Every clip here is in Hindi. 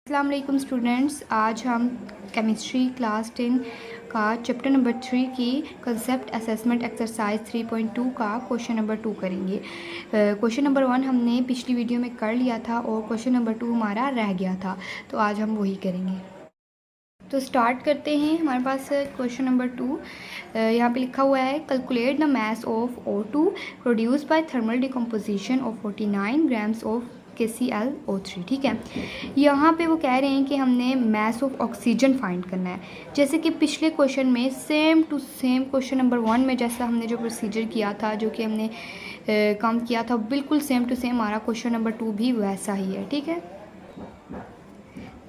अस्सलाम वालेकुम स्टूडेंट्स, आज हम केमिस्ट्री क्लास 10 का चैप्टर नंबर 3 की कंसेप्ट असेसमेंट एक्सरसाइज 3.2 का क्वेश्चन नंबर 2 करेंगे। क्वेश्चन नंबर 1 हमने पिछली वीडियो में कर लिया था और क्वेश्चन नंबर 2 हमारा रह गया था, तो आज हम वही करेंगे। तो स्टार्ट करते हैं। हमारे पास क्वेश्चन नंबर 2 यहाँ पे लिखा हुआ है, calculate the mass of O2 produce by thermal decomposition of 49 grams of KClO3। ठीक है, यहाँ पे वो कह रहे हैं कि हमने मास ऑफ ऑक्सीजन फाइंड करना है। जैसे कि पिछले क्वेश्चन में same to same question number 1 में जैसा हमने जो प्रोसीजर किया था, जो कि हमने काम किया था, बिल्कुल सेम टू सेम हमारा क्वेश्चन नंबर 2 भी वैसा ही है। ठीक है,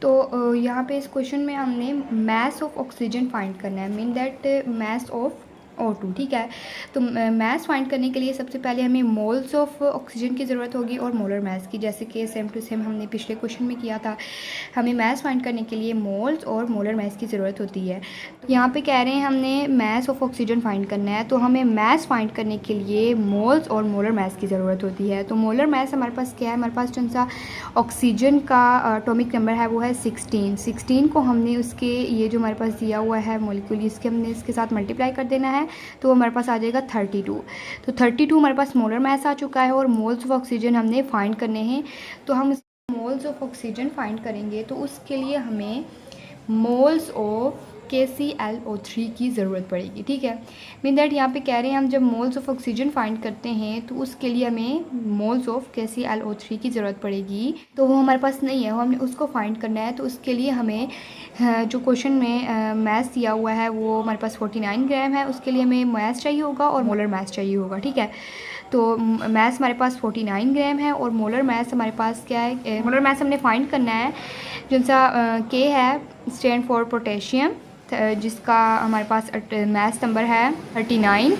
तो यहाँ पे इस क्वेश्चन में हमने मास ऑफ ऑक्सीजन फाइंड करना है, mean that mass of O2। ठीक है, तो मास फाइंड करने के लिए सबसे पहले हमें मोल्स ऑफ ऑक्सीजन की ज़रूरत होगी और मोलर मास की, जैसे कि सेम टू सेम हमने पिछले क्वेश्चन में किया था। हमें मास फाइंड करने के लिए मोल्स और मोलर मास की ज़रूरत होती है। तो यहाँ पे कह रहे हैं हमने मास ऑफ ऑक्सीजन फाइंड करना है, तो हमें मास फाइंड करने के लिए मोल्स और मोलर मास की ज़रूरत होती है। तो मोलर मास हमारे पास क्या है, हमारे पास कौन सा ऑक्सीजन का एटॉमिक नंबर है वो है 16 को हमने उसके ये जो हमारे पास दिया हुआ है मॉलिक्यूल, इसके हमने इसके साथ मल्टीप्लाई कर देना है, तो हमारे पास आ जाएगा 32। तो 32 हमारे पास मोलर मास आ चुका है और मोल्स ऑफ ऑक्सीजन हमने फाइंड करने हैं। तो हम मोल्स ऑफ ऑक्सीजन फाइंड करेंगे, तो उसके लिए हमें मोल्स ऑफ KClO3 की ज़रूरत पड़ेगी। ठीक है, मीन दैट यहाँ पे कह रहे हैं हम जब मोल्स ऑफ ऑक्सीजन फाइंड करते हैं तो उसके लिए हमें मोल्स ऑफ KClO3 की ज़रूरत पड़ेगी। तो वो हमारे पास नहीं है, वो हमने उसको फाइंड करना है। तो उसके लिए हमें जो क्वेश्चन में मास दिया हुआ है वो हमारे पास 49 ग्राम है, उसके लिए हमें मास चाहिए होगा और मोलर मास चाहिए होगा। ठीक है, तो मास हमारे पास 49 ग्राम है और मोलर मास हमारे पास क्या है, मोलर मास हमने फाइंड करना है। जो सा K है स्टैंड फॉर पोटेशियम, जिसका हमारे पास मास नंबर है 39,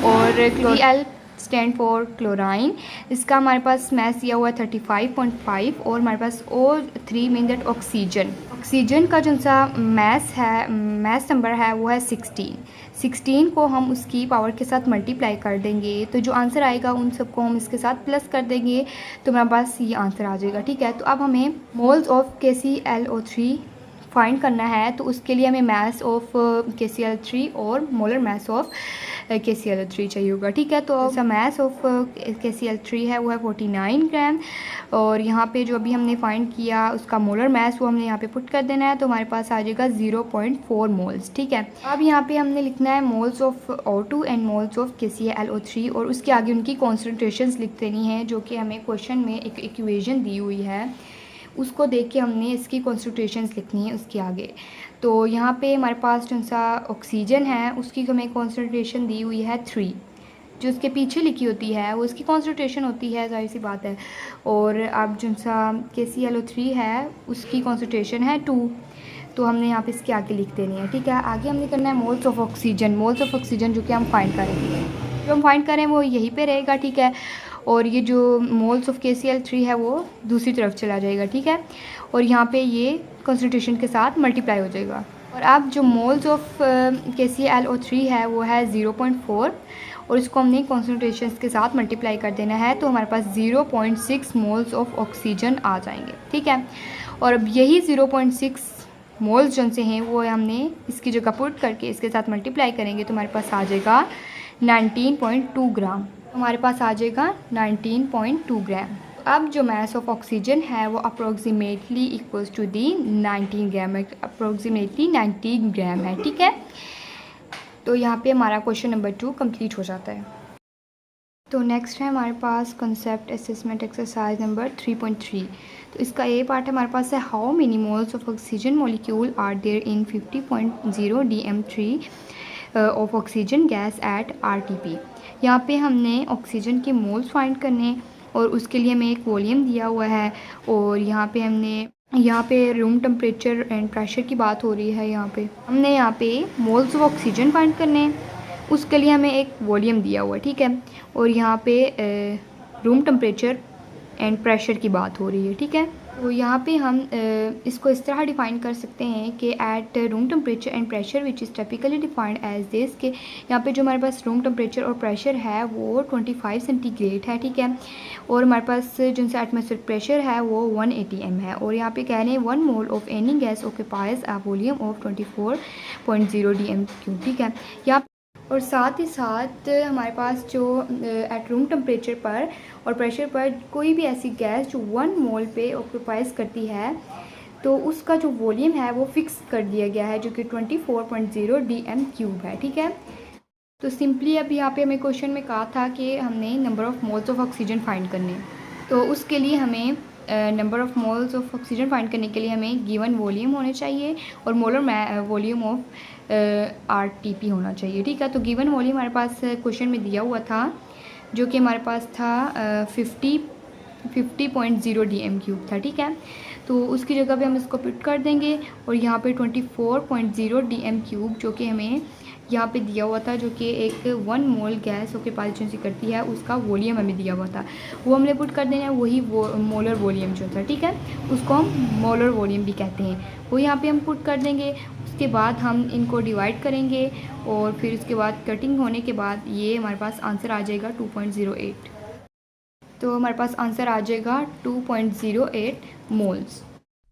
और Cl स्टैंड फॉर क्लोराइन, इसका हमारे पास मास दिया हुआ है 35.5, और हमारे पास O3 मीन दैट ऑक्सीजन का जो सा मास नंबर है वो है 16 को हम उसकी पावर के साथ मल्टीप्लाई कर देंगे, तो जो आंसर आएगा उन सबको हम इसके साथ प्लस कर देंगे, तो हमारे पास ये आंसर आ जाएगा। ठीक है, तो अब हमें मोल्स ऑफ KClO3 फाइंड करना है, तो उसके लिए हमें मास ऑफ KCl3 और मोलर मास ऑफ KClO3 चाहिए होगा। ठीक है, तो ऐसा मास ऑफ KCl3 है वो है 49 ग्राम, और यहाँ पे जो अभी हमने फाइंड किया उसका मोलर मास वो हमने यहाँ पे पुट कर देना है, तो हमारे पास आ जाएगा 0.4 मोल्स। ठीक है, अब यहाँ पे हमने लिखना है moles of O2 and moles of KClO3, और उसके आगे उनकी कॉन्सेंट्रेशंस लिख देनी है, जो कि हमें क्वेश्चन में एक इक्वेशन दी हुई है, उसको देख के हमने इसकी कॉन्सेंट्रेशंस लिखनी है उसके आगे। तो यहाँ पे हमारे पास जो सा ऑक्सीजन है उसकी हमें कॉन्सेंट्रेशन दी हुई है 3, जो उसके पीछे लिखी होती है वो इसकी कॉन्सेंट्रेशन होती है, जाहिर सी बात है। और अब जो सा KClO3 है उसकी कॉन्सेंट्रेशन है 2, तो हमने यहाँ पे इसके आगे लिख देनी है। ठीक है, आगे हमने करना है मोल्स ऑफ ऑक्सीजन जो कि हम फाइंड करेंगे, जो हम फाइंड करें वो यहीं पे रहेगा। ठीक है, और ये जो मोल्स ऑफ KCl3 है वो दूसरी तरफ चला जाएगा। ठीक है, और यहाँ पे ये कंसंट्रेशन के साथ मल्टीप्लाई हो जाएगा। और अब जो मोल्स ऑफ KClO3 है वो है 0.4, और इसको हमने कॉन्सेंट्रेशन के साथ मल्टीप्लाई कर देना है, तो हमारे पास 0.6 मोल्स ऑफ ऑक्सीजन आ जाएंगे। ठीक है, और अब यही 0.6 मोल्स जो से हैं वो हमने इसकी जगह पुट करके इसके साथ मल्टीप्लाई करेंगे, तो हमारे पास आ जाएगा 19.2 ग्राम। हमारे पास आ जाएगा 19.2 ग्राम। अब जो मास ऑफ ऑक्सीजन है वो अप्रोक्सीमेटली इक्वल्स टू दी 19 ग्राम है, अप्रोक्सीमेटली 19 ग्राम है। ठीक है, तो यहाँ पे हमारा क्वेश्चन नंबर 2 कंप्लीट हो जाता है। तो नेक्स्ट है हमारे पास कंसेप्ट असेसमेंट एक्सरसाइज नंबर 3.3। तो इसका ए पार्ट हमारे पास है, how many moles of oxygen molecule are there in 50.0 dm3 of oxygen gas at RTP। यहाँ पे हमने ऑक्सीजन के मोल्स फाइंड करने, और उसके लिए हमें एक वॉल्यूम दिया हुआ है, और यहाँ पे रूम टेम्परेचर एंड प्रेशर की बात हो रही है। यहाँ पे मोल्स ऑफ ऑक्सीजन फाइंड करने, उसके लिए हमें एक वॉल्यूम दिया हुआ है। ठीक है, और यहाँ पे रूम टेम्परेचर एंड प्रेशर की बात हो रही है। ठीक है, तो यहाँ पे हम इसको इस तरह डिफ़ाइन कर सकते हैं कि at room temperature and pressure which is typically defined as this, के यहाँ पे जो हमारे पास रूम टेम्परेचर और प्रेशर है वो 25 सेंटीग्रेड है, ठीक है। और हमारे पास जो सा एटमॉस्फेरिक प्रेशर है वो 180 m है। और यहाँ पे कह रहे हैं 1 mole of any gas occupies a volume of 24.0 dm³, ठीक है। यहाँ और साथ ही साथ हमारे पास जो एट रूम टेम्परेचर पर और प्रेशर पर कोई भी ऐसी गैस जो 1 मोल पे ऑक्यूपाइज करती है तो उसका जो वॉल्यूम है वो फिक्स कर दिया गया है, जो कि 24.0 dm³ है, ठीक है। तो सिंपली अब यहाँ पे हमें क्वेश्चन में कहा था कि हमने number of moles of oxygen find करने, तो उसके लिए हमें number of moles of oxygen find करने के लिए हमें गिवन वॉल्यूम होने चाहिए और मोलर वॉल्यूम ऑफ RTP होना चाहिए, ठीक है। तो गिवन वॉल्यूम हमारे पास क्वेश्चन में दिया हुआ था, जो कि हमारे पास था 50.0 dm³ था, ठीक है। तो उसकी जगह पे हम इसको पुट कर देंगे और यहाँ पे 24.0 dm³ जो कि हमें यहाँ पे दिया हुआ था, जो कि एक 1 मोल गैस ऑक्यूपाइजेंसी करती है, उसका वॉल्यूम हमें दिया हुआ था, वो हमने पुट कर देना है। वही वो मोलर वॉल्यूम जो था, ठीक है, उसको हम मोलर वॉल्यूम भी कहते हैं, वो यहाँ पे हम पुट कर देंगे। उसके बाद हम इनको डिवाइड करेंगे और फिर उसके बाद कटिंग होने के बाद ये हमारे पास आंसर आ जाएगा 2.08। तो हमारे पास आंसर आ जाएगा 2.08 moles.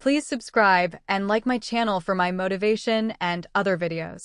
Please subscribe and like my channel for my motivation and other videos.